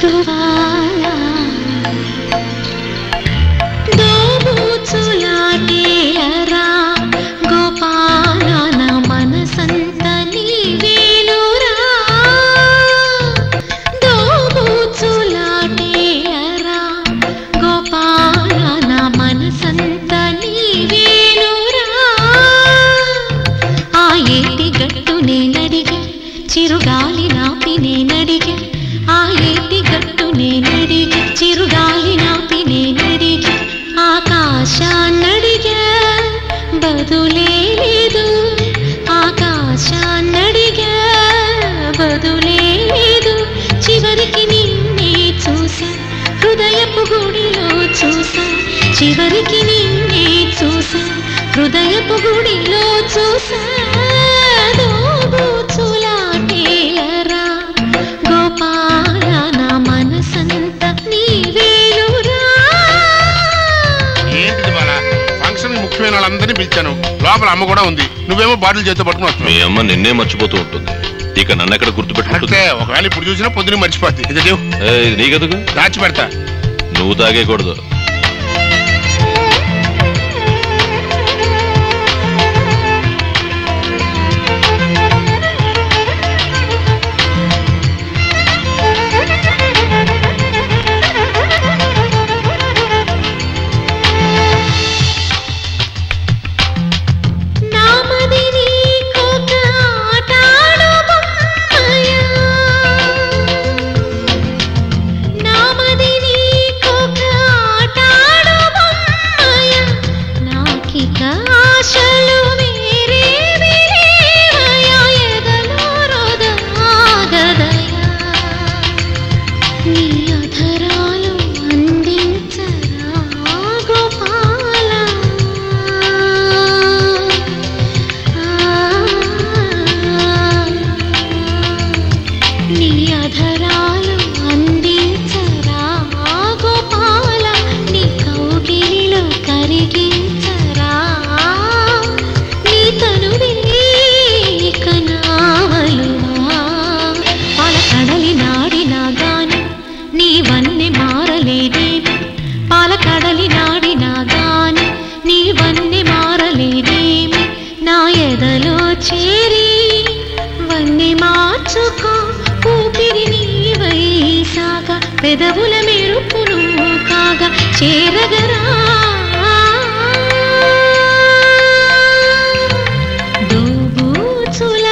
మగువాలా దోబూచులాటేలరా గోపాల నా మనసంత నీవేలురా దోబూచులాటేలరా గోపాల నా మనసంత నీవేలురా ఆ ఏటి గట్టు నేనడిగే చిరుగాలి నాపి నేనడిగే ఆ ఏటి గట్టు నేనడిగే చిరుగాలి నాపి నేనడిగే ఆకాశాన్నడిగే బదులే లేదు ఆకాశాన్నడిగే బదులే లేదు చివరికి నిన్నే చూసా హృదయపు గుడిలో చూసా చివరికి నిన్నే చూసా హృదయపు గుడిలో చూసా దోబూచులాటేలరా గోపాల నా మనసంత నీవేలురా. ఏంటిది బాలా ఫంక్షన్ ముఖ్యమైన వాళ్ళందరినీ పిలిచాను లోపల అమ్మ కూడా ఉంది నువ్వేమో బాటిల్ చేతితో పట్టుకుని వస్తావు. మీ అమ్మ నిన్నే మర్చిపోతూ ఉంటుంది ఇక నన్ను ఎక్కడ గుర్తుపెట్టుకుంటే ఒకవేళ ఇప్పుడు చూసినా పొద్దున మర్చిపోద్ది ఇది నీకెందుకు దాచి పెడతా నువ్వు తాగేకూడదు. పెదవుల మెరుపును కాగా చేరగరా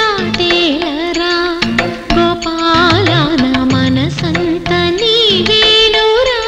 దోబూచులాటేలరా గోపాల నా మనసంత నీవేలురా.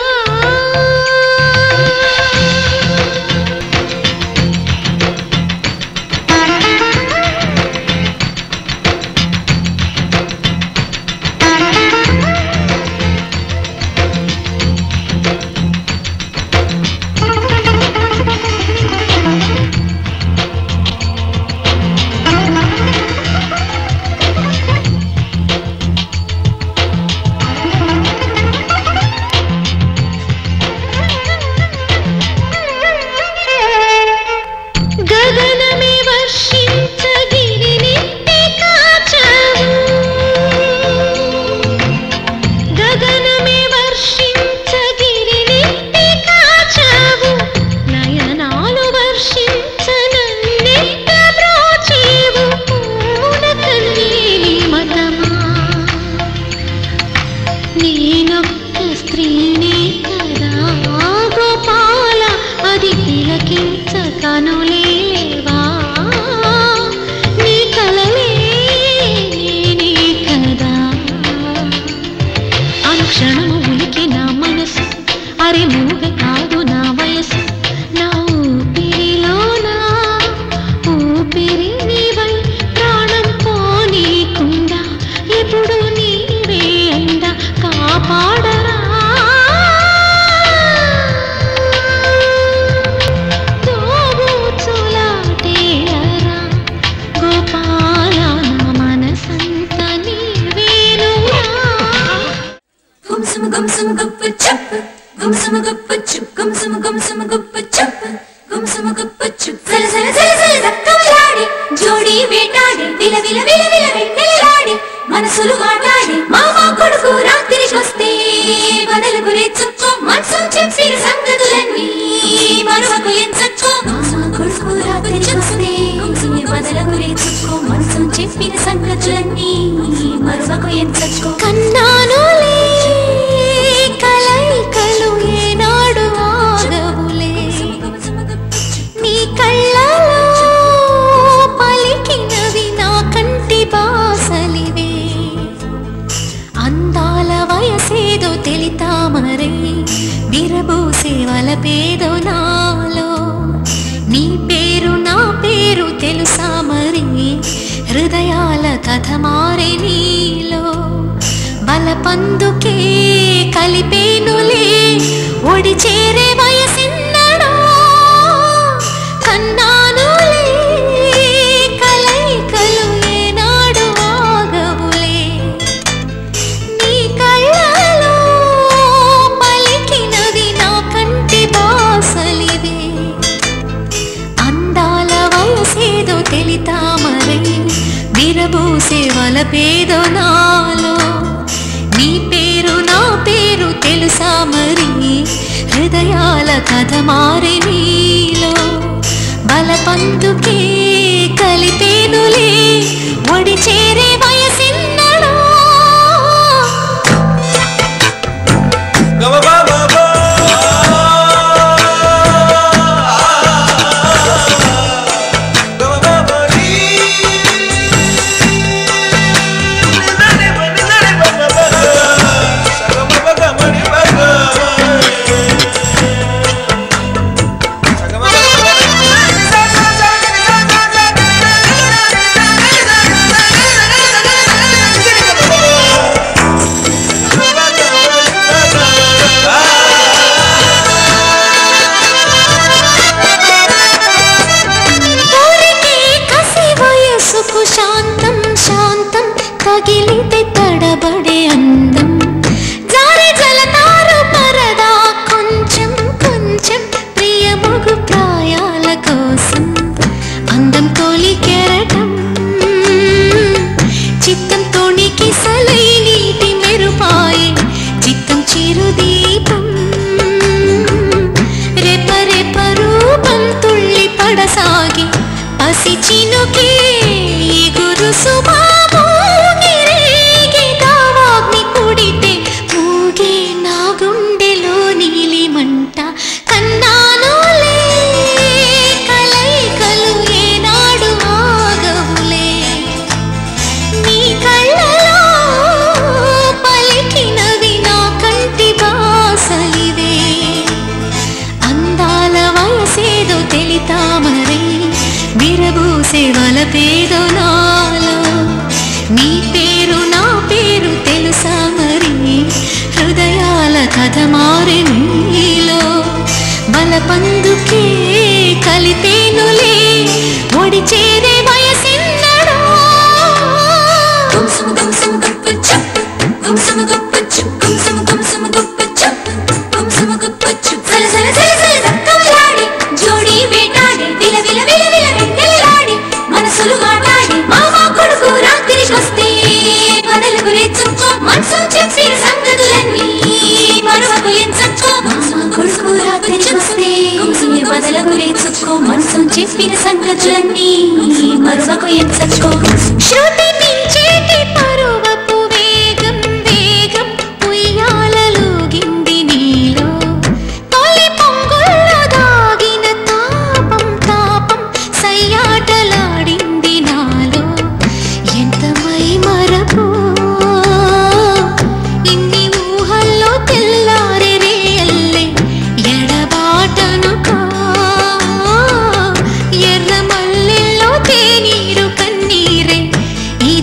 जोड़ी वेटाड़े विल विल विल विल वेट्टेलाड़े मनसुलु आटाड़े मामा कोडुकु रात्रिकोस्ते బదలకు రేచుకో మనసు చెప్పిన సంగతులన్నీ మరువకు ఎంచకో మామ కొడుకు రాత్రి చూస్తే బదలకు రేచుకో మనసు చెప్పిన సంగతులన్నీ మరువకు ఎంచకో కన్నానులే కలైకలు ఏనాడు ఆగవులే నీ కళ్ళలో పలికినవి నా కంటి బాసలివే అందాల వయసేదో తెలితామరే విరబూసే వలపేదో నాలో నీ పేరు నా పేరు తెలుసా మరి హృదయాల కథ మారే నీలో బలపందుకే కలిపేనులే ఒడి చేరే వయసిన్నడా కన్నానులే కలైకలు ఏనాడు ఆగవులే నీ కళ్ళలో పలికినవి నా కంటి బాసలివే అందాల వయసేదో తెలితామరే విరబూసే వలపేదో నాలో నీ పేరు నా పేరు తెలుసా మరి హృదయాల కథ మారే నీలో బలపందుకే కలిపేనులే ఒడి చేరే వయసిన్నడా శాంతం శాంతం తగిలితే తడబడే అందం జారి జలతారు పరదా కొంచెం కొంచెం ప్రియమగు ప్రాయాల కోసం అందం తోలి కెరటం చిత్తం తోణికి సలై నీటి మెరుపాయి చిత్తం చిరుదీపం రెప రెప రూపం తుళ్ళి పడసాగి పసి చినుకే సుమామోగిరేగిదావాగ్ని పుడితే మూగే నా గుండెలో నీలి మంట కన్నానులే కలైకలు ఏనాడు ఆగవులే నీ కళ్ళలో పలికినవి నా కంటి బాసలివే అందాల వయసేదో తెలితామరే విరబూసే వలపేదో నాలో నీ పేరు నా పేరు తెలుసా మరి హృదయాల కథ మారే నీలో బలపందుకే కలిపేనులే ఒడి చేరే వయసిన్నడా గుంసుము గుంసుము గుప్పచ్చు గుంసుము గుప్పచ్చు గుంసుము గుంసుము గుప్పచ్చు గుంసుము గుప్పచ్చు సల సల సల సల దక్కలాడి జోడి వేటాడి విల విల విల విల వెంటలాడి మనసులు మాట్లాడి మామ కొడుకు రాత్రికొస్తే బదలకు రేచుకో మనసు చెప్పిన సంగతులన్నీ మరువకు ఎంచకో మామ కొడుకు రాత్రికొస్తే బదలకు రేచుకో మనసు చెప్పిన సంగతులన్నీ మరువకు ఎంచకో శృతి మించేటి పరువపు వేగం వేగం ఉయ్యాలలోగింది నీలో తొలి పొంగుల్లో దాగిన తాపం తాపం సయ్యాటలాడింది నాలో ఎంత మై మరపు ఇన్ని ఊహల్లో తెల్లారే రేయల్లే ఎడబాటను ఎర్ర మల్లెల్లో తేనీరు కన్నీరే ఈ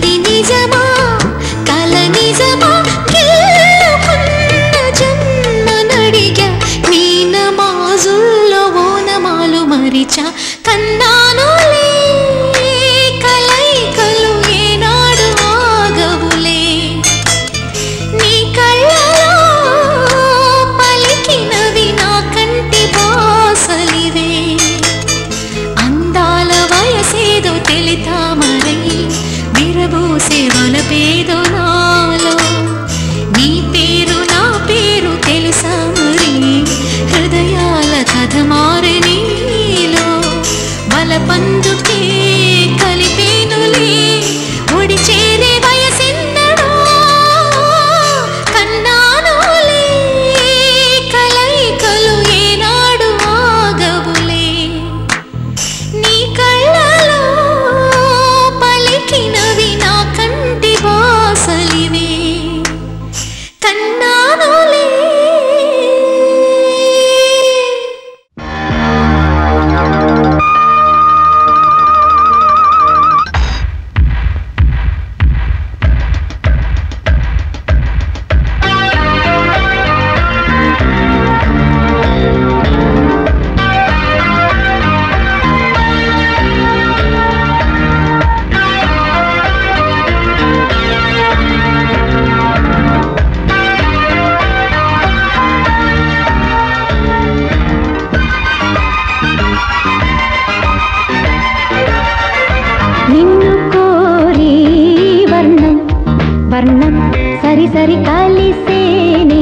సరి సరి కలిసేనే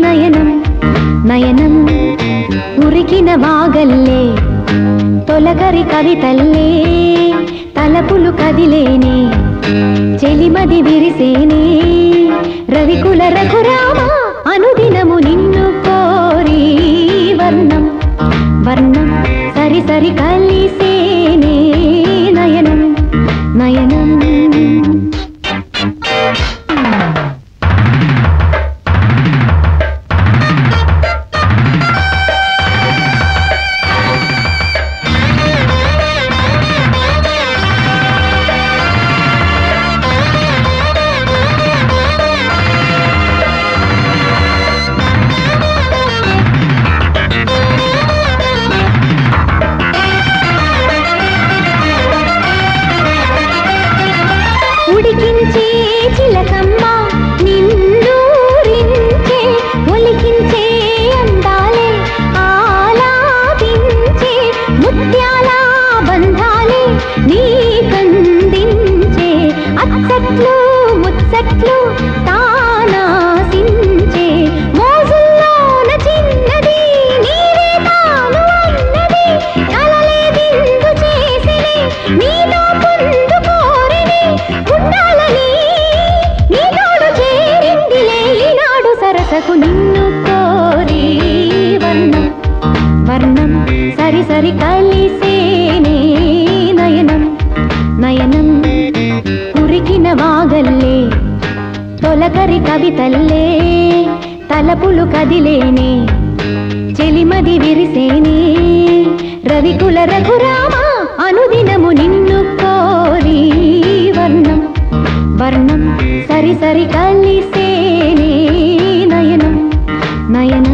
నయనం నయనం ఉరికిన వాగల్లే తొలకరి కవితల్లే తలపులు కదిలేనే చెలిమది విరిసేనే రవికుల రఘురామ అనుదినము నిన్ను కోరి వర్ణం వర్ణం సరి సరి కలిసేనే నయనం నయనం చిలకమ్మ నిన్నూరించే ఒలికించే అందాలే ఆలాపించే ముత్యాల బంధాలే నీకందించే అచ్చట్లు ముచ్చట్లు తానాసించే మోజుల్లోన చిన్నది నీవే తాను అన్నది కలలే బిందు చేసినే నీతో పొందు కోరిని ఉండాలని సరసకు నిన్ను కోరి వర్ణం వర్ణం సరి సరి కలిసేనే నయనం నయనం ఉరికిన వాగల్లే తొలకరి కవితల్లే తలపులు కదిలేనే చెలిమది విరిసేనే రవికుల రఘురామ అనుదినము నిన్ను కోరి వర్ణం వర్ణం సరి సరి కలిసేనే నయనం నయనం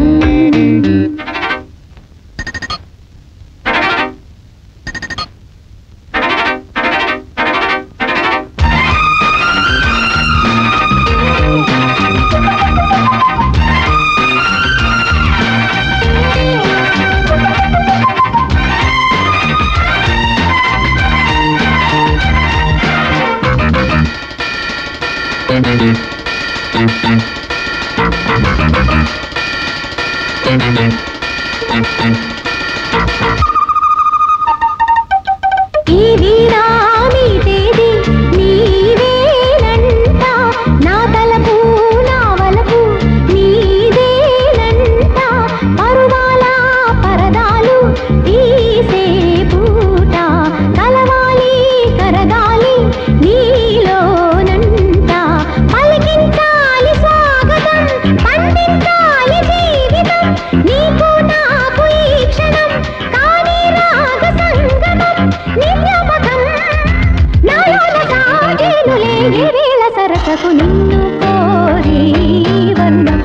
ఈ వీణా మీదేది నీవేనంట నా తలపు నా వలపు నీదేనంట పరువాల పరదాలు తీసే పూట కలవాలి కరగాలి నీలోనంట పలికించాలి స్వాగతం పండించాలి జీవితం నీకు నాకు ఈ క్షణం కానీ రాగ సంగమం నిత్యపథం నాలోన సాగేనులే ఈ వేళ సరసకు నిన్ను కోరి వర్ణం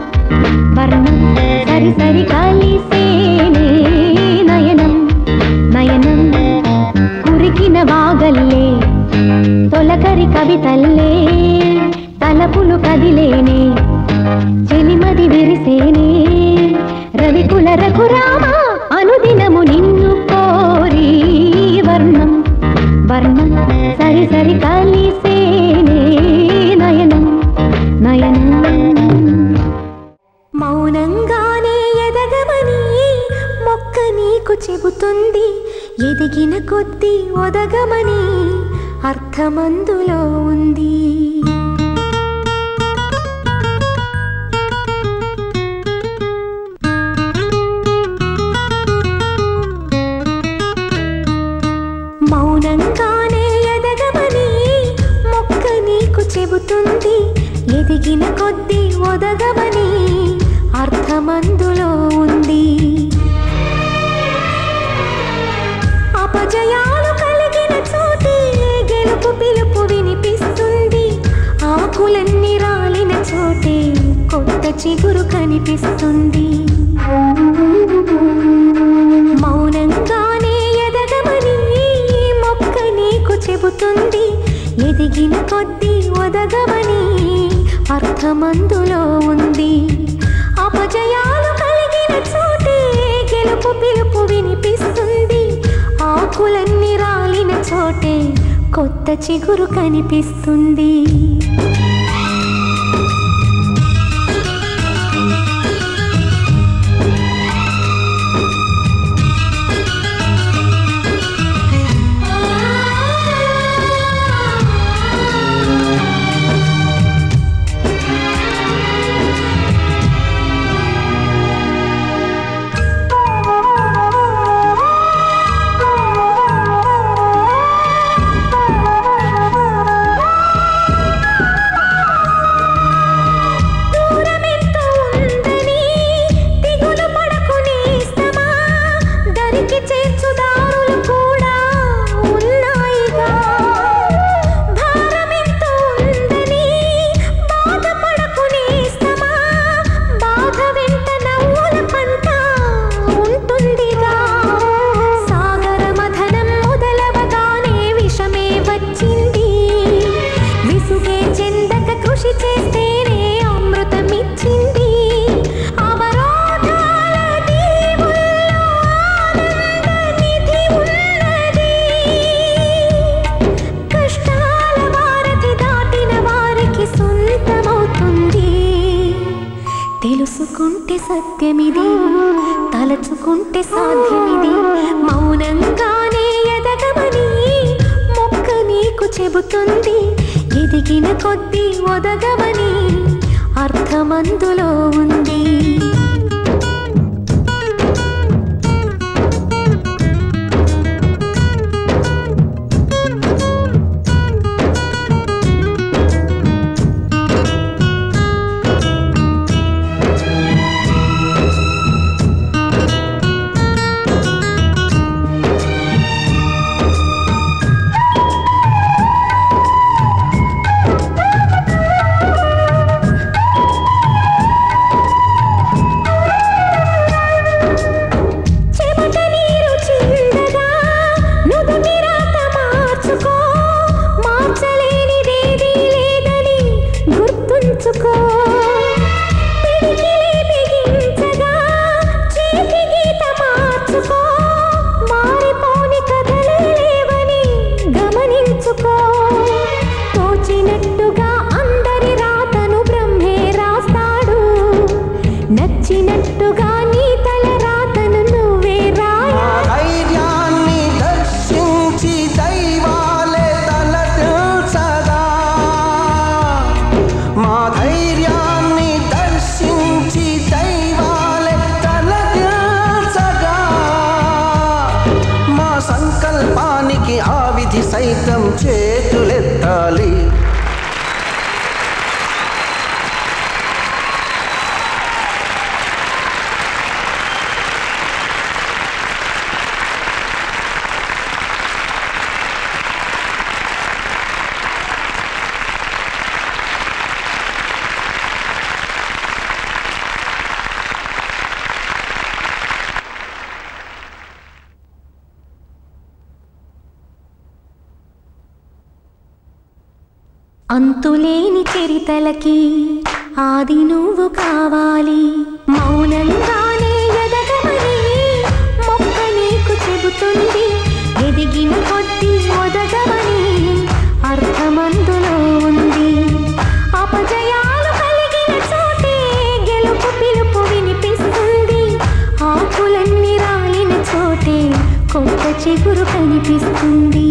వర్ణం సరి సరి కలిసేనే నయనం నయనం కురికిన వాగల్లే తొలకరి కవితల్లే తలపులు కదిలేనే చెలిమది విరిసేనే రవికుల రఘురామ అనుదినము నిన్ను కోరి వర్ణం వర్ణం సరి సరి కలిసేనే నయనం నయనం మౌనంగానే ఎదగమని మొక్క నీకు చెబుతుంది ఎదిగిన కొద్దీ ఒదగమని అర్థమందులో ఉంది మౌనంగానే ఎదగమని మొక్క నీకు చెబుతుంది ఎదిగిన కొద్దీ ఒదగమని అర్థమందులో ఉంది అపజయాలు కలిగిన చోటే గెలుపు పిలుపు వినిపిస్తుంది ఆకులన్నీ రాలిన చోటే కొత్త చిగురు కనిపిస్తుంది మౌనంగానే ఎదగమని మొక్క నీకు చెబుతుంది ఎదిగిన కొద్దీ ఒదగమని అర్థమందులో ఉంది అపజయాలు కలిగిన చోటే గెలుపు పిలుపు వినిపిస్తుంది ఆకులన్నీ రాలిన చోటే కొత్త చిగురు కనిపిస్తుంది తెలుసుకుంటే సత్యమిది, తలచుకుంటే సాధ్యమిది. మౌనంగానే ఎదగమని మొక్క నీకు చెబుతుంది, ఎదిగిన కొద్దీ ఒదగమని అర్థమందులో ఉంది. సైతం చేతులెత్తాలి. అంతులేని చరితలకి ఆది నువ్వు కావాలి. మౌనంగానే ఎదగమని మొక్క నీకు చెబుతుంది, ఎదిగిన కొద్దీ ఒదగమని అర్థమందులో ఉంది. అపజయాలు కలిగిన చోటే గెలుపు పిలుపు వినిపిస్తుంది, ఆకులన్నీ రాలిన చోటే కొత్త చిగురు కనిపిస్తుంది.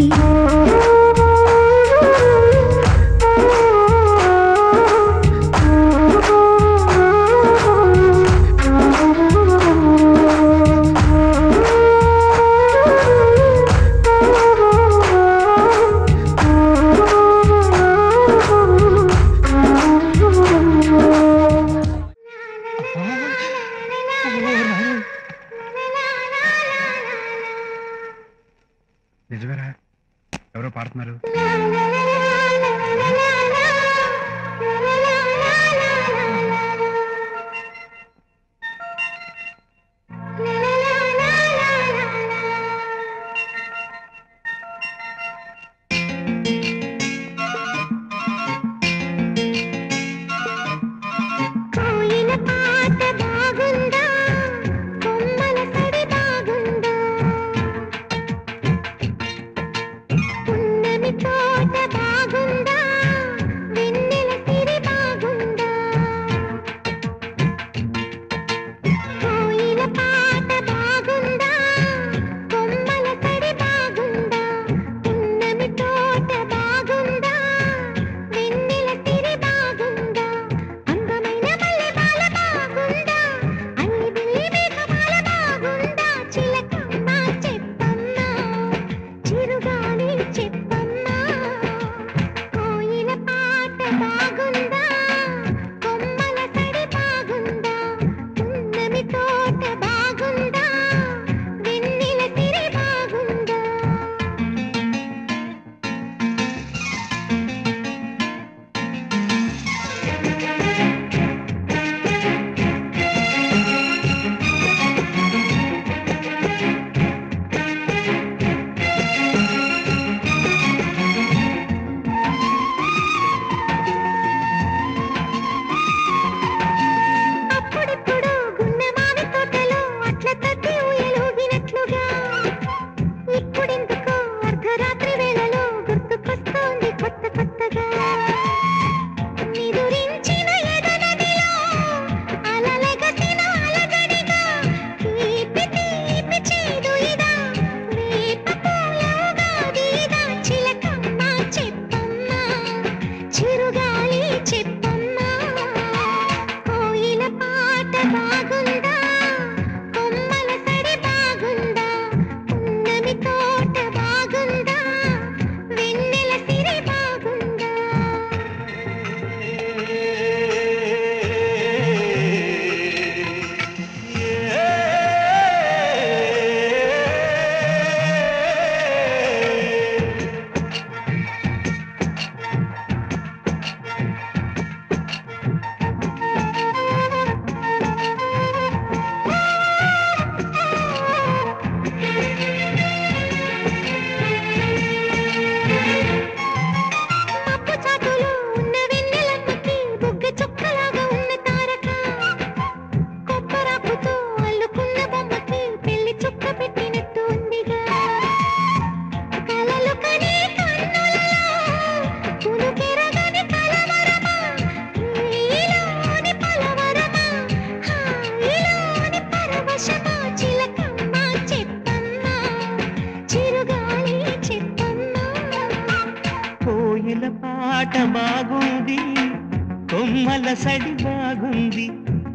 సడి బాగుంది,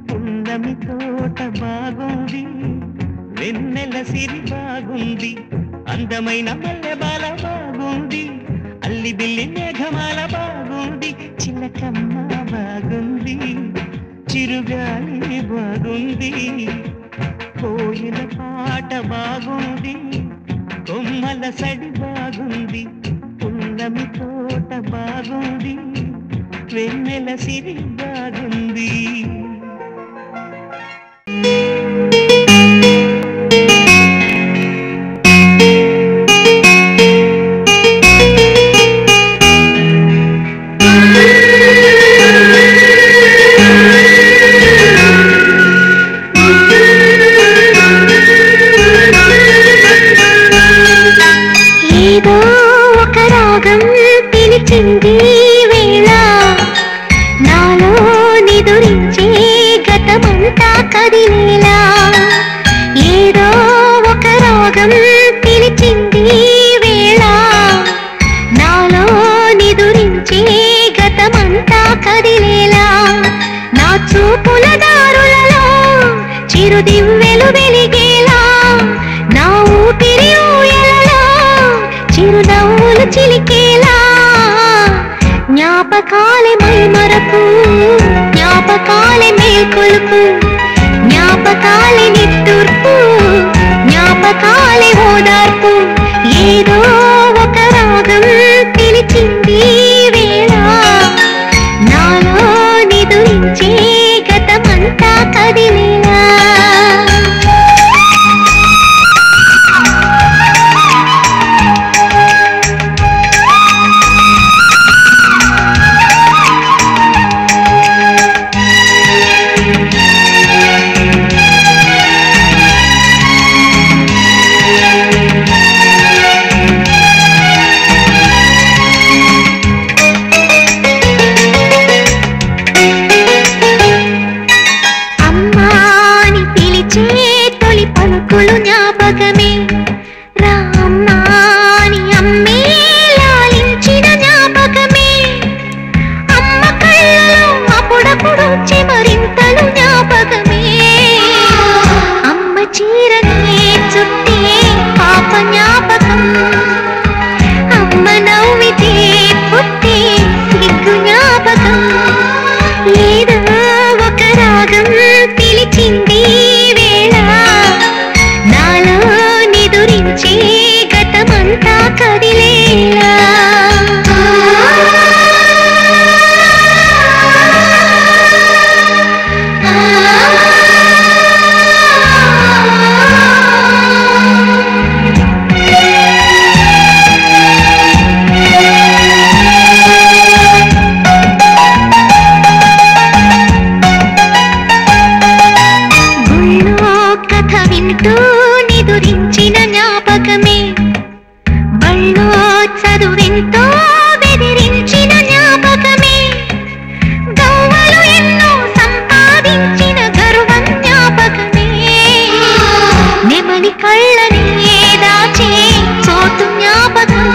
పున్నమి తోట బాగుంది, వెన్నెల సిరి బాగుంది, అందమైన మల్లెబాల బాగుంది, అల్లి బిల్లి మేఘమాల బాగుంది, చిలకమ్మ బాగుంది, చిరుగాలి బాగుంది, కోయిల పాట బాగుంది, కొమ్మల సడి బాగుంది, పున్నమి తోట బాగుంది, వెన్నెల సిరి బాగుంది. ఏదో ఒక రాగం పిలిచింది వేళ, నాలో నిదురించే గతమంతా కదిలేలా. ఏదో ఒక రాగం పిలిచింది వేళ, నాలో నిదురించే గతమంతా కదిలేలా. నా చూపుల దారులలో చిరుదివ్వెలు వెలిగేలా, నా ఊపిరి ఊయలలో చిరునవ్వులు చిలికేలా. జ్ఞాపకాలే మైమరపు, జ్ఞాపకాలే మేల్కొలుపు, జ్ఞాపకాలే నిట్టూర్పు, జ్ఞాపకాలే ఓదార్పు. ఏదో ఒక రాగం పిలిచింది వేళ, నాలో నిదురించే గతమంతా కదిలేలా. పలుకులు జ్ఞాపకమే, రామ్మాని అమ్మే లాలించిన జ్ఞాపకమే, అమ్మ కళ్ళలో అప్పుడప్పుడు చెమరింతలు జ్ఞాపకమే, అమ్మ చీరనే చుట్టే పాప జ్ఞాపకం, అమ్మ నవ్వితే పుట్టే సిగ్గు జ్ఞాపకం. ఏదో ఒక రాగం పిలిచింది వేళ, నాలో నిదురించే గతమంతా కదిలేలా. కథ వింటూ నిదురించిన జ్ఞాపకమే, బళ్ళో చదువెంతో బెదిరించిన జ్ఞాపకమే, గవ్వలు ఎన్నో సంపాదించిన గర్వం జ్ఞాపకమే, నెమలి కళ్ళని దాచే చోటు జ్ఞాపకం,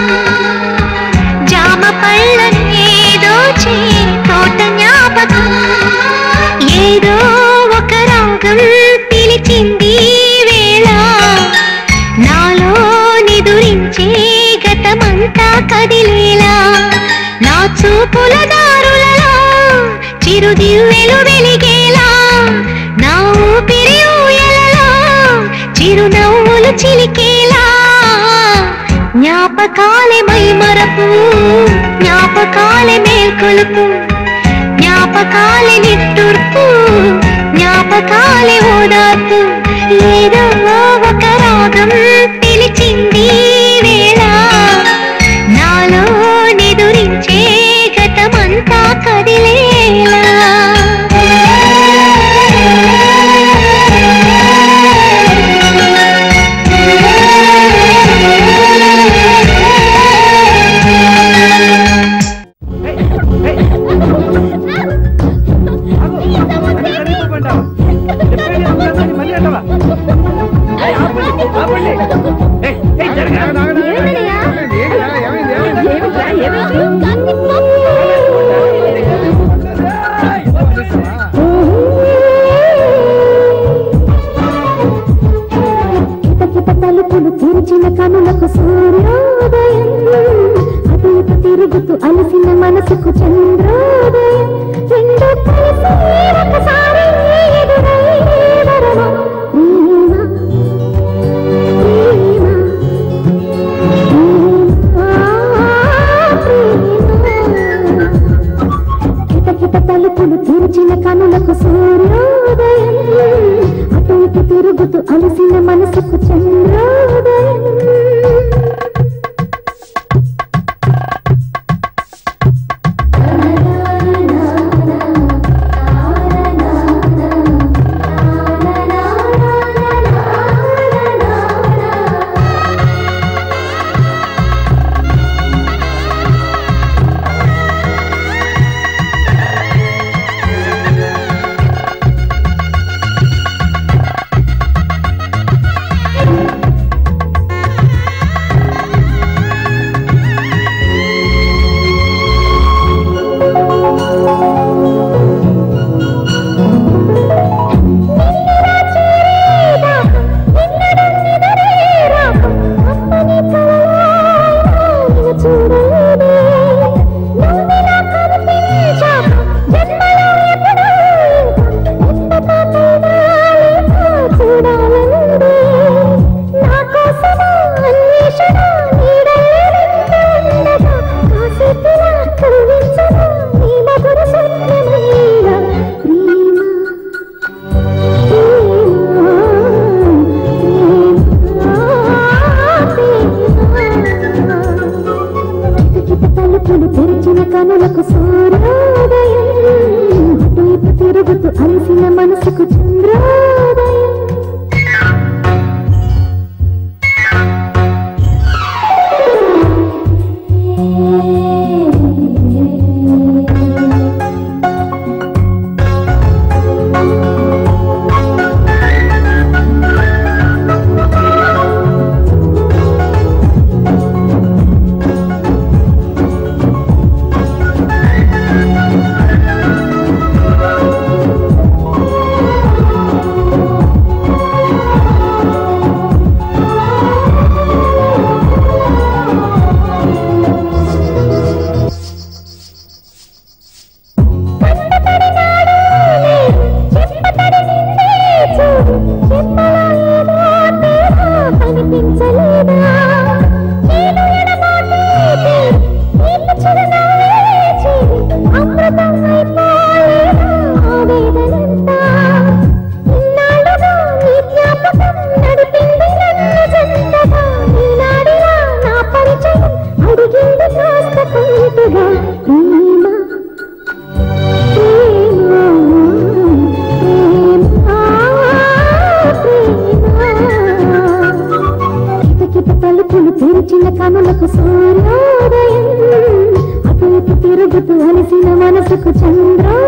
జామ పళ్ళని దోచే తోట జ్ఞాపకం. ఏదో ఒక రాగం పిలిచింది వేళ, నాలో నిదురించే గతమంతా కదిలేలా. నా చూపుల దారులలో చిరుదివ్వెలు వెలిగేలా, నా ఊపిరి ఊయలలో చిరునవ్వులు చిలికేలా. జ్ఞాపకాలే మైమరపు, జ్ఞాపకాలే మేల్కొలుపు, జ్ఞాపకాలే నిట్టూర్పు, జ్ఞాపకాలే ఓదార్పు. ఏదో ఒక రాగం పిలిచింది వేళ, నాలో నిదురించే గతమంతా కదిలేలా. కనులకు సూర్యోదయం అటు ఇటు తిరుగుతూ అలసిన మనసుకు చంద్రోదయం రెండు కలిసి ఒకసారి ఎదురయ్యే వరమా తలుపులు తెరిచిన కనులకు సూర్యోదయం అటు ఇటు తిరుగుతూ అలసిన మనసుకు చంద్రోదయం తెరిచిన కనులకు సూర్యోదయం అటు ఇటు తిరుగుతూ అలసిన మనసుకు చంద్రోదయం తలుపులు తెరిచిన కనులకు సూర్యోదయం అటు ఇటు తిరుగుతూ అలసిన మనసుకు చంద్రోదయం